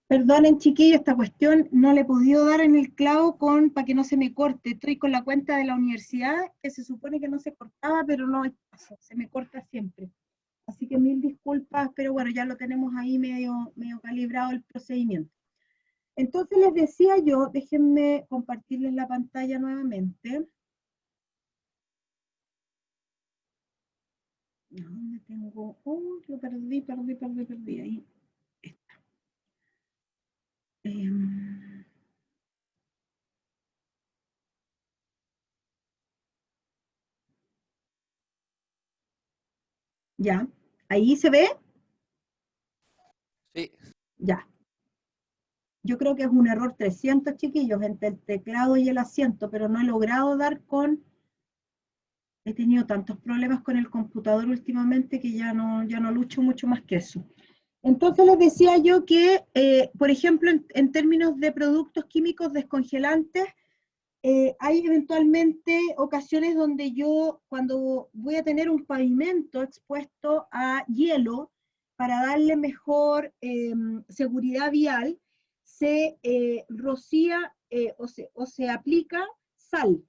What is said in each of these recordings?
Perdonen, chiquillos, esta cuestión no le he podido dar en el clavo para que no se me corte. Estoy con la cuenta de la universidad, que se supone que no se cortaba, pero no es caso, se me corta siempre. Así que mil disculpas, pero bueno, ya lo tenemos ahí medio calibrado el procedimiento. Entonces les decía yo, déjenme compartirles la pantalla nuevamente. ¿Dónde tengo? Oh, lo perdí. Ahí está. Ya, ahí se ve. Sí, Ya. Yo creo que es un error 300, chiquillos, entre el teclado y el asiento, pero no he logrado dar con... He tenido tantos problemas con el computador últimamente que ya no lucho mucho más que eso. Entonces les decía yo que, por ejemplo, en términos de productos químicos descongelantes, hay eventualmente ocasiones donde yo, cuando voy a tener un pavimento expuesto a hielo, para darle mejor seguridad vial, se rocía o se aplica sal,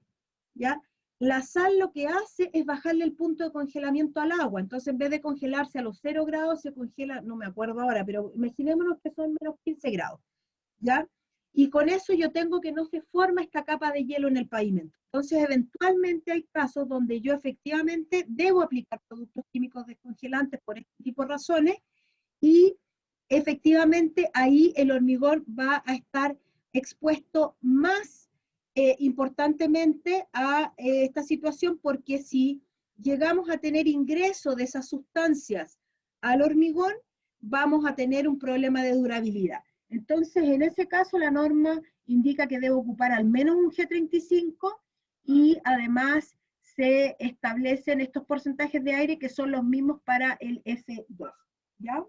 ¿ya? La sal lo que hace es bajarle el punto de congelamiento al agua, entonces en vez de congelarse a los 0 grados, se congela, no me acuerdo ahora, pero imaginémonos que son menos 15 grados. ¿Ya? Y con eso yo tengo que no se forma esta capa de hielo en el pavimento. Entonces, eventualmente hay casos donde yo efectivamente debo aplicar productos químicos descongelantes por este tipo de razones y efectivamente ahí el hormigón va a estar expuesto más importantemente a esta situación porque si llegamos a tener ingreso de esas sustancias al hormigón, vamos a tener un problema de durabilidad. Entonces, en ese caso, la norma indica que debo ocupar al menos un G35 y además se establecen estos porcentajes de aire que son los mismos para el F2. ¿Ya?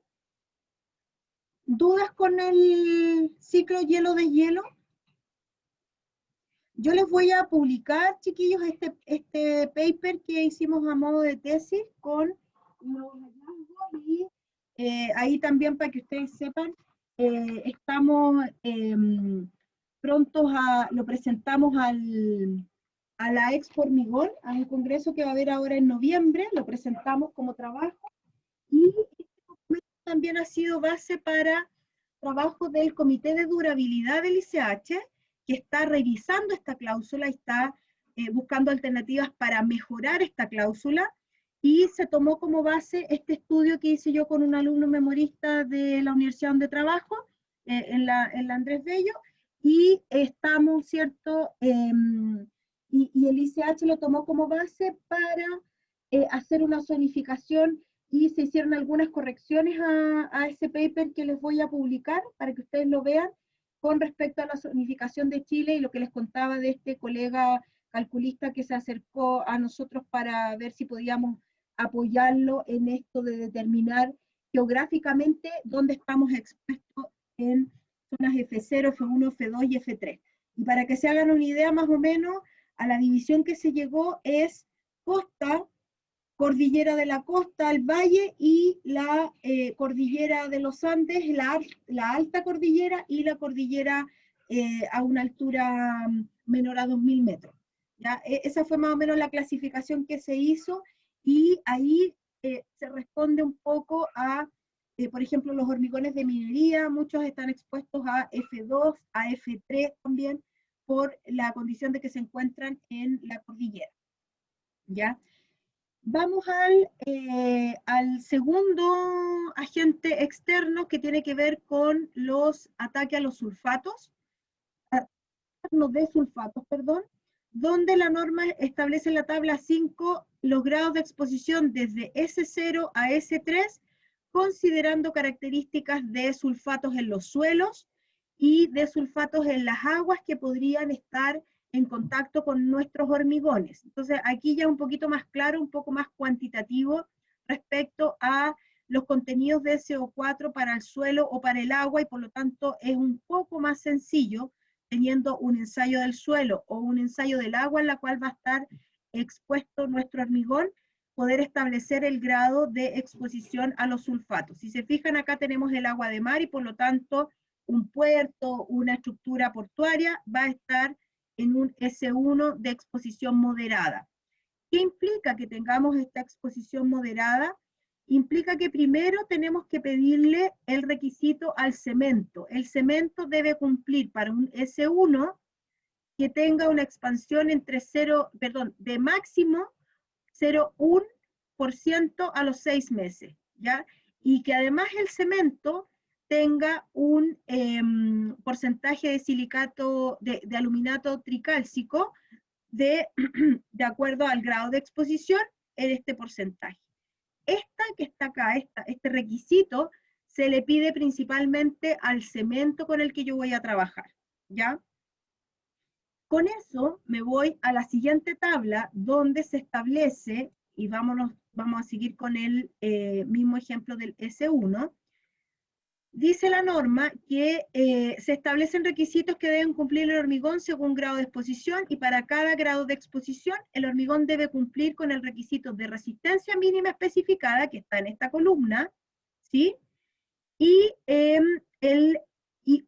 ¿Dudas con el ciclo hielo de hielo? Yo les voy a publicar, chiquillos, este paper que hicimos a modo de tesis con los hallazgos y ahí también para que ustedes sepan, estamos prontos lo presentamos a la Expo Hormigón, a un congreso que va a haber ahora en noviembre, lo presentamos como trabajo y este documento también ha sido base para trabajo del Comité de Durabilidad del ICH, que está revisando esta cláusula y está buscando alternativas para mejorar esta cláusula, y se tomó como base este estudio que hice yo con un alumno memorista de la universidad donde trabajo, en la Andrés Bello, y estamos, ¿cierto? Y el ICH lo tomó como base para hacer una zonificación y se hicieron algunas correcciones a ese paper que les voy a publicar para que ustedes lo vean con respecto a la zonificación de Chile y lo que les contaba de este colega calculista que se acercó a nosotros para ver si podíamos apoyarlo en esto de determinar geográficamente dónde estamos expuestos en zonas F0, F1, F2 y F3. Y para que se hagan una idea más o menos, a la división que se llegó es costa, cordillera de la costa, el valle y la cordillera de los Andes, la alta cordillera y la cordillera a una altura menor a 2000 metros. ¿Ya? Esa fue más o menos la clasificación que se hizo y ahí se responde un poco a, por ejemplo, los hormigones de minería, muchos están expuestos a F2, a F3 también, por la condición de que se encuentran en la cordillera. ¿Ya? Vamos al segundo agente externo que tiene que ver con los ataques a los sulfatos, de sulfatos, perdón, donde la norma establece en la tabla 5 los grados de exposición desde S0 a S3, considerando características de sulfatos en los suelos y de sulfatos en las aguas que podrían estar en contacto con nuestros hormigones. Entonces, aquí ya un poquito más claro, un poco más cuantitativo respecto a los contenidos de CO4 para el suelo o para el agua, y por lo tanto es un poco más sencillo teniendo un ensayo del suelo o un ensayo del agua en la cual va a estar expuesto nuestro hormigón, poder establecer el grado de exposición a los sulfatos. Si se fijan, acá tenemos el agua de mar y por lo tanto un puerto, una estructura portuaria, va a estar en un S1 de exposición moderada. ¿Qué implica que tengamos esta exposición moderada? Implica que primero tenemos que pedirle el requisito al cemento. El cemento debe cumplir para un S1 que tenga una expansión entre 0, perdón, de máximo 0,1% a los 6 meses, ¿ya? Y que además el cemento tenga un porcentaje de silicato, de aluminato tricálcico de acuerdo al grado de exposición en este porcentaje. Esta que está acá, este requisito, se le pide principalmente al cemento con el que yo voy a trabajar, ¿ya? Con eso me voy a la siguiente tabla donde se establece, y vamos a seguir con el mismo ejemplo del S1, dice la norma que se establecen requisitos que deben cumplir el hormigón según grado de exposición, y para cada grado de exposición el hormigón debe cumplir con el requisito de resistencia mínima especificada, que está en esta columna, ¿sí? Y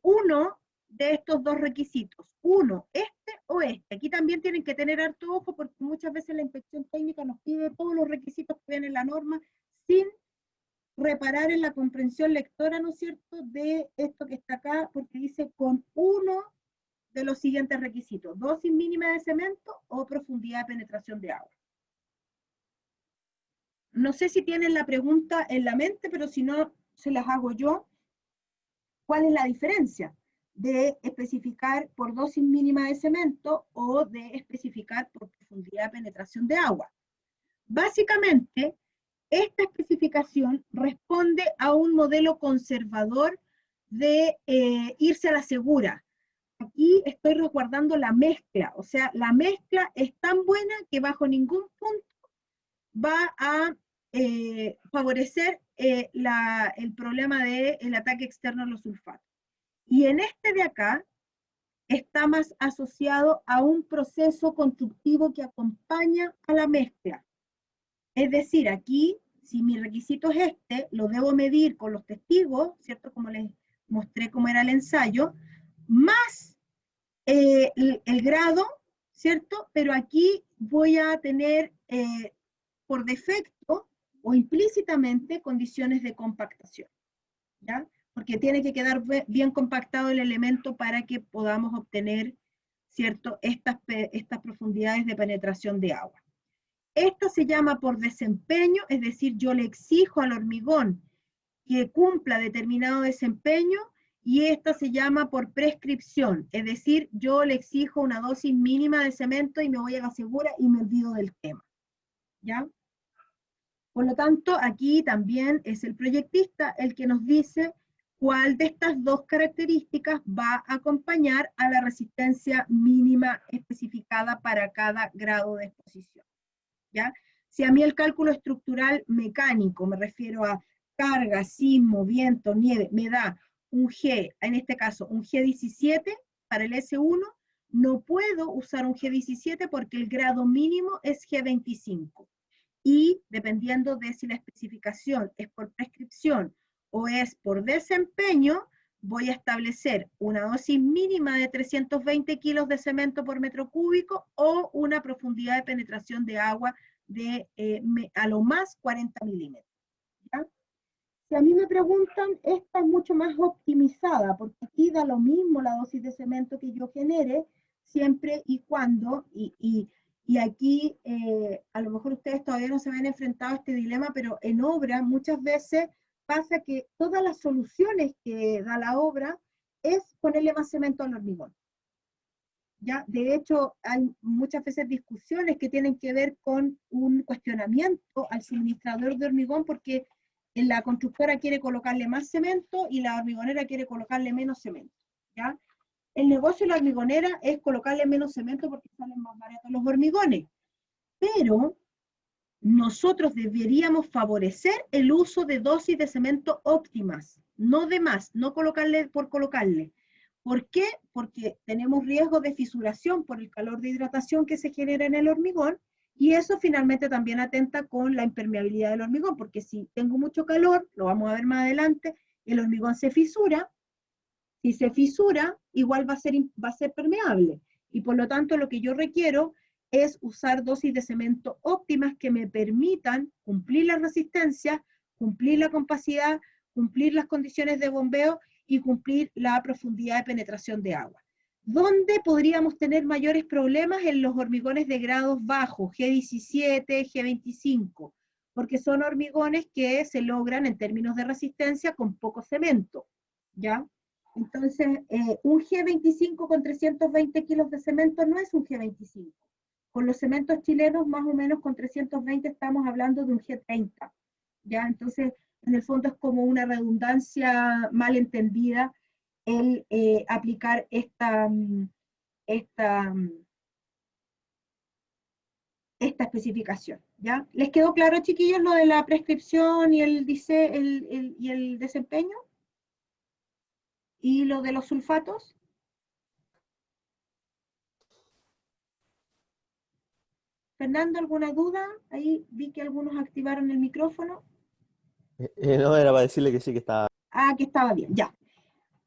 uno de estos dos requisitos, uno, este o este. Aquí también tienen que tener harto ojo porque muchas veces la inspección técnica nos pide todos los requisitos que vienen en la norma sin reparar en la comprensión lectora, ¿no es cierto?, de esto que está acá, porque dice con uno de los siguientes requisitos: dosis mínima de cemento o profundidad de penetración de agua. No sé si tienen la pregunta en la mente, pero si no, se las hago yo. ¿Cuál es la diferencia de especificar por dosis mínima de cemento o de especificar por profundidad de penetración de agua? Básicamente, esta especificación responde a un modelo conservador de irse a la segura. Aquí estoy resguardando la mezcla, o sea, la mezcla es tan buena que bajo ningún punto va a favorecer el problema del ataque externo a los sulfatos. Y en este de acá está más asociado a un proceso constructivo que acompaña a la mezcla. Es decir, aquí, si mi requisito es este, lo debo medir con los testigos, ¿cierto? Como les mostré cómo era el ensayo, más el grado, ¿cierto? Pero aquí voy a tener por defecto o implícitamente condiciones de compactación, ¿ya? Porque tiene que quedar bien compactado el elemento para que podamos obtener, ¿cierto?, estas profundidades de penetración de agua. Esta se llama por desempeño, es decir, yo le exijo al hormigón que cumpla determinado desempeño, y esta se llama por prescripción, es decir, yo le exijo una dosis mínima de cemento y me voy a la segura y me olvido del tema, ¿ya? Por lo tanto, aquí también es el proyectista el que nos dice cuál de estas dos características va a acompañar a la resistencia mínima especificada para cada grado de exposición, ¿ya? Si a mí el cálculo estructural mecánico, me refiero a carga, sismo, viento, nieve, me da un G, en este caso un G17 para el S1, no puedo usar un G17 porque el grado mínimo es G25. Y dependiendo de si la especificación es por prescripción o es por desempeño, voy a establecer una dosis mínima de 320 kilos de cemento por metro cúbico o una profundidad de penetración de agua de a lo más 40 milímetros, ¿ya? Si a mí me preguntan, esta es mucho más optimizada, porque aquí da lo mismo la dosis de cemento que yo genere, siempre y cuando, y aquí a lo mejor ustedes todavía no se ven enfrentado a este dilema, pero en obra muchas veces pasa que todas las soluciones que da la obra es ponerle más cemento al hormigón, ¿ya? De hecho, hay muchas veces discusiones que tienen que ver con un cuestionamiento al suministrador de hormigón, porque la constructora quiere colocarle más cemento y la hormigonera quiere colocarle menos cemento, ¿ya? El negocio de la hormigonera es colocarle menos cemento porque salen más baratos los hormigones, pero nosotros deberíamos favorecer el uso de dosis de cemento óptimas, no de más, no colocarle por colocarle. ¿Por qué? Porque tenemos riesgo de fisuración por el calor de hidratación que se genera en el hormigón, y eso finalmente también atenta con la impermeabilidad del hormigón, porque si tengo mucho calor, lo vamos a ver más adelante, el hormigón se fisura, Si se fisura, igual va a ser permeable. Y por lo tanto, lo que yo requiero es usar dosis de cemento óptimas que me permitan cumplir la resistencia, cumplir la compacidad, cumplir las condiciones de bombeo y cumplir la profundidad de penetración de agua. ¿Dónde podríamos tener mayores problemas? En los hormigones de grados bajos, G17, G25, porque son hormigones que se logran en términos de resistencia con poco cemento, ¿ya? Entonces, un G25 con 320 kilos de cemento no es un G25. Con los cementos chilenos, más o menos con 320 estamos hablando de un G30, ¿ya? Entonces, en el fondo es como una redundancia mal entendida el aplicar esta, esta especificación, ¿ya? ¿Les quedó claro, chiquillos, lo de la prescripción y y el desempeño? ¿Y lo de los sulfatos? Fernando, ¿alguna duda? Ahí vi que algunos activaron el micrófono. No, era para decirle que sí que estaba. Ah, que estaba bien, ya.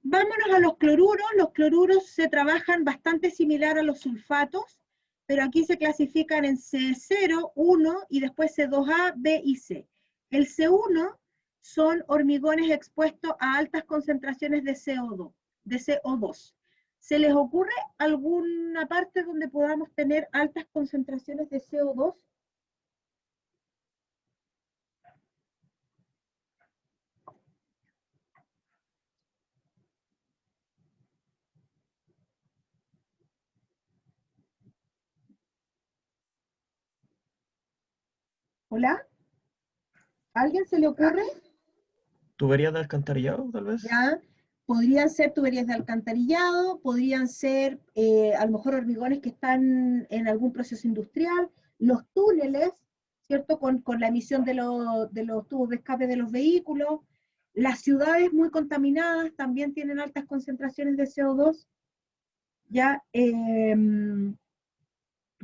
Vámonos a los cloruros. Los cloruros se trabajan bastante similar a los sulfatos, pero aquí se clasifican en C0, 1 y después C2A, B y C. El C1 son hormigones expuestos a altas concentraciones de CO2. ¿Se les ocurre alguna parte donde podamos tener altas concentraciones de CO2? ¿Hola? ¿A alguien se le ocurre? ¿Tuberías de alcantarillado, tal vez? ¿Ya? Podrían ser tuberías de alcantarillado, podrían ser a lo mejor hormigones que están en algún proceso industrial, los túneles, ¿cierto? Con la emisión de los tubos de escape de los vehículos, las ciudades muy contaminadas también tienen altas concentraciones de CO2, ¿ya?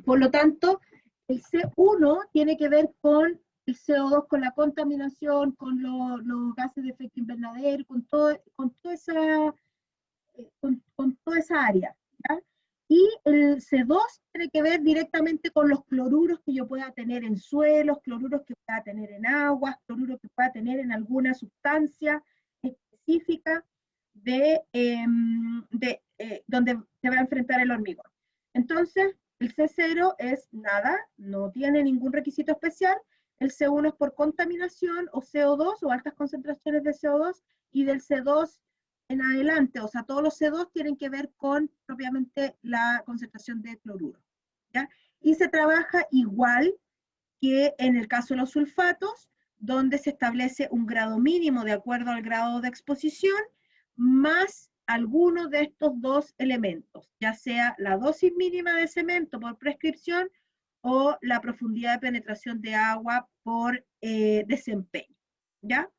Por lo tanto, el C1 tiene que ver con el CO2, con la contaminación, con los gases de efecto invernadero, con toda esa área, ¿ya? Y el C2 tiene que ver directamente con los cloruros que yo pueda tener en suelos, cloruros que pueda tener en aguas, cloruros que pueda tener en alguna sustancia específica donde se va a enfrentar el hormigón. Entonces, el C0 es nada, no tiene ningún requisito especial. El C1 es por contaminación o CO2 o altas concentraciones de CO2, y del C2 en adelante, o sea, todos los C2 tienen que ver con propiamente la concentración de cloruro, ¿ya? Y se trabaja igual que en el caso de los sulfatos, donde se establece un grado mínimo de acuerdo al grado de exposición, más alguno de estos dos elementos, ya sea la dosis mínima de cemento por prescripción o la profundidad de penetración de agua por desempeño, ¿ya?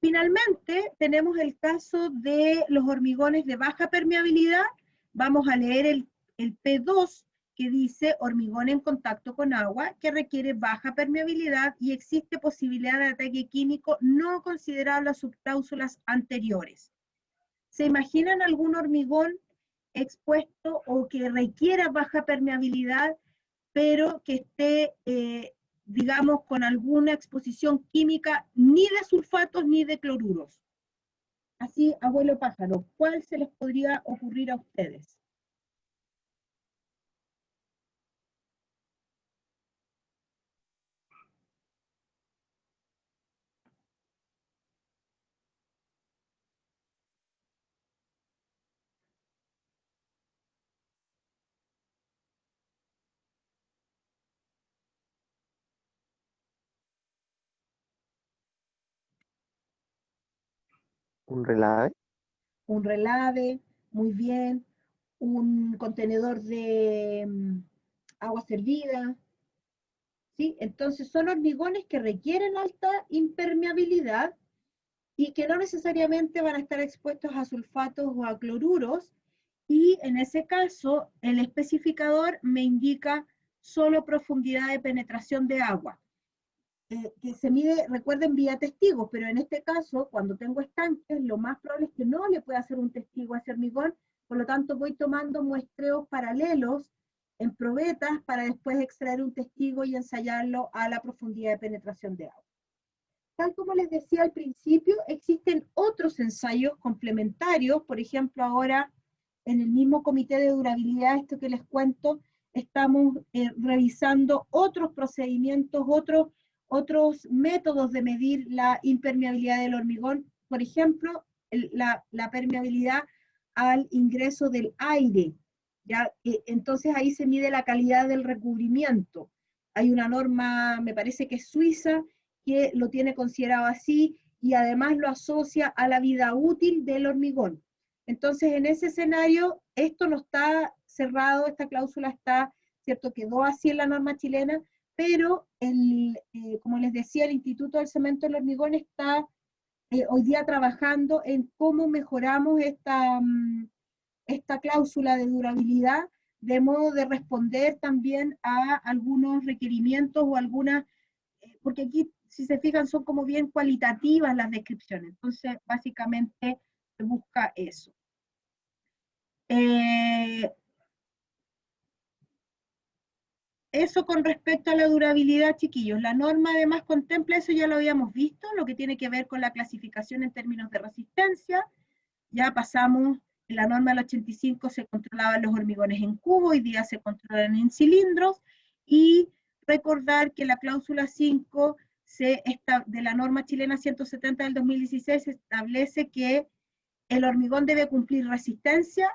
Finalmente, tenemos el caso de los hormigones de baja permeabilidad. Vamos a leer el P2, que dice hormigón en contacto con agua, que requiere baja permeabilidad y existe posibilidad de ataque químico no considerable a subcláusulas anteriores. ¿Se imaginan algún hormigón expuesto o que requiera baja permeabilidad, pero que esté, digamos, con alguna exposición química ni de sulfatos ni de cloruros? Así, abuelo pájaro, ¿cuál se les podría ocurrir a ustedes? Un relave. Un relave, muy bien, un contenedor de agua servida, ¿sí? Entonces son hormigones que requieren alta impermeabilidad y que no necesariamente van a estar expuestos a sulfatos o a cloruros, y en ese caso el especificador me indica solo profundidad de penetración de agua. que se mide, recuerden, vía testigos, pero en este caso, cuando tengo estanques, lo más probable es que no le pueda hacer un testigo a ese hormigón, por lo tanto voy tomando muestreos paralelos en probetas para después extraer un testigo y ensayarlo a la profundidad de penetración de agua. Tal como les decía al principio, existen otros ensayos complementarios, por ejemplo, ahora en el mismo comité de durabilidad, esto que les cuento, estamos revisando otros procedimientos, otros métodos de medir la impermeabilidad del hormigón, por ejemplo, la permeabilidad al ingreso del aire, ¿ya? Entonces ahí se mide la calidad del recubrimiento. Hay una norma, me parece que es suiza, que lo tiene considerado así y además lo asocia a la vida útil del hormigón. Entonces, en ese escenario, esto no está cerrado, esta cláusula está, ¿cierto? Quedó así en la norma chilena, pero como les decía, el Instituto del Cemento y el Hormigón está hoy día trabajando en cómo mejoramos esta cláusula de durabilidad, de modo de responder también a algunos requerimientos o algunas, porque aquí, si se fijan, son como bien cualitativas las descripciones, entonces básicamente se busca eso. Eso con respecto a la durabilidad, chiquillos. La norma además contempla, eso ya lo habíamos visto, lo que tiene que ver con la clasificación en términos de resistencia. Ya pasamos, en la norma del 85 se controlaban los hormigones en cubo, hoy día se controlan en cilindros, y recordar que la cláusula 5 de la norma chilena 170 del 2016 establece que el hormigón debe cumplir resistencia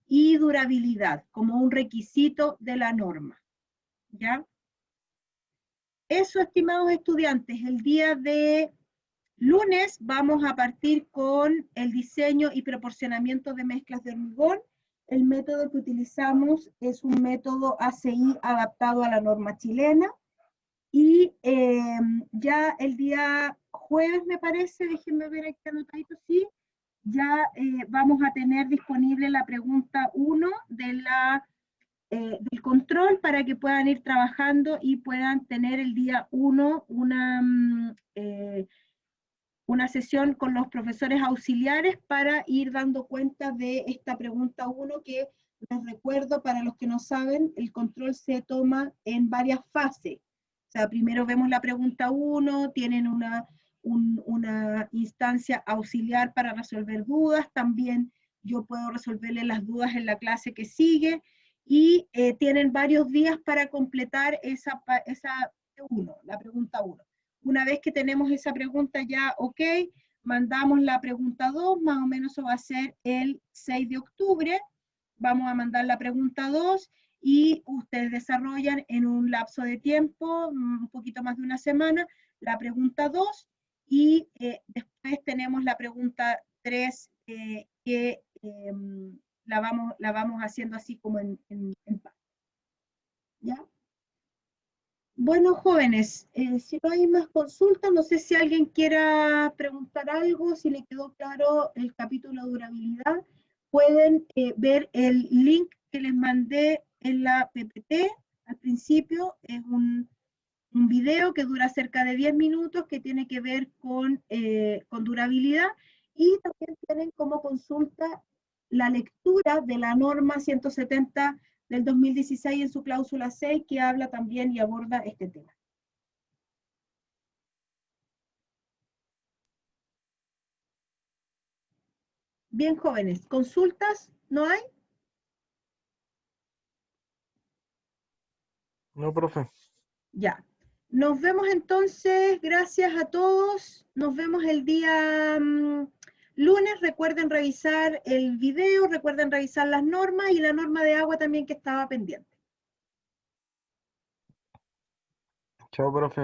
y durabilidad como un requisito de la norma. ¿Ya? Eso, estimados estudiantes, el día de lunes vamos a partir con el diseño y proporcionamiento de mezclas de hormigón. El método que utilizamos es un método ACI adaptado a la norma chilena. Y ya el día jueves, me parece, déjenme ver aquí anotadito, sí, ya vamos a tener disponible la pregunta 1 del control para que puedan ir trabajando y puedan tener el día 1 una sesión con los profesores auxiliares para ir dando cuenta de esta pregunta 1 que, les recuerdo, para los que no saben, el control se toma en varias fases. O sea, primero vemos la pregunta 1, tienen una instancia auxiliar para resolver dudas, también yo puedo resolverles las dudas en la clase que sigue, y tienen varios días para completar esa la pregunta 1. Una vez que tenemos esa pregunta ya ok, mandamos la pregunta 2, más o menos eso va a ser el 6 de octubre, vamos a mandar la pregunta 2 y ustedes desarrollan en un lapso de tiempo, un poquito más de una semana, la pregunta 2 y después tenemos la pregunta 3 que la vamos haciendo así como en paz. ¿Ya? Bueno, jóvenes, si no hay más consultas, no sé si alguien quiera preguntar algo, si le quedó claro el capítulo de durabilidad, pueden ver el link que les mandé en la PPT al principio, es un video que dura cerca de 10 minutos que tiene que ver con durabilidad, y también tienen como consulta la lectura de la norma 170 del 2016 en su cláusula 6, que habla también y aborda este tema. Bien, jóvenes, ¿consultas no hay? No, profe. Ya. Nos vemos entonces, gracias a todos. Nos vemos el día lunes. Recuerden revisar el video, recuerden revisar las normas y la norma de agua también que estaba pendiente. Chao, profe.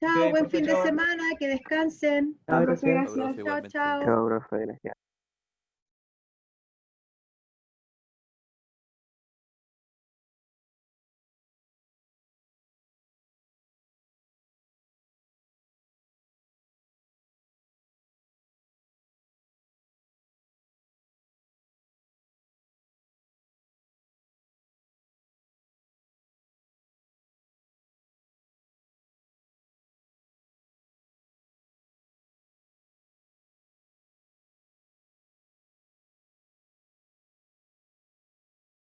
Chao, buen profe, fin de chao. semana, que descansen. Chao, Profe, profe. gracias. Chao, Igualmente. chao. Chao, profe, gracias.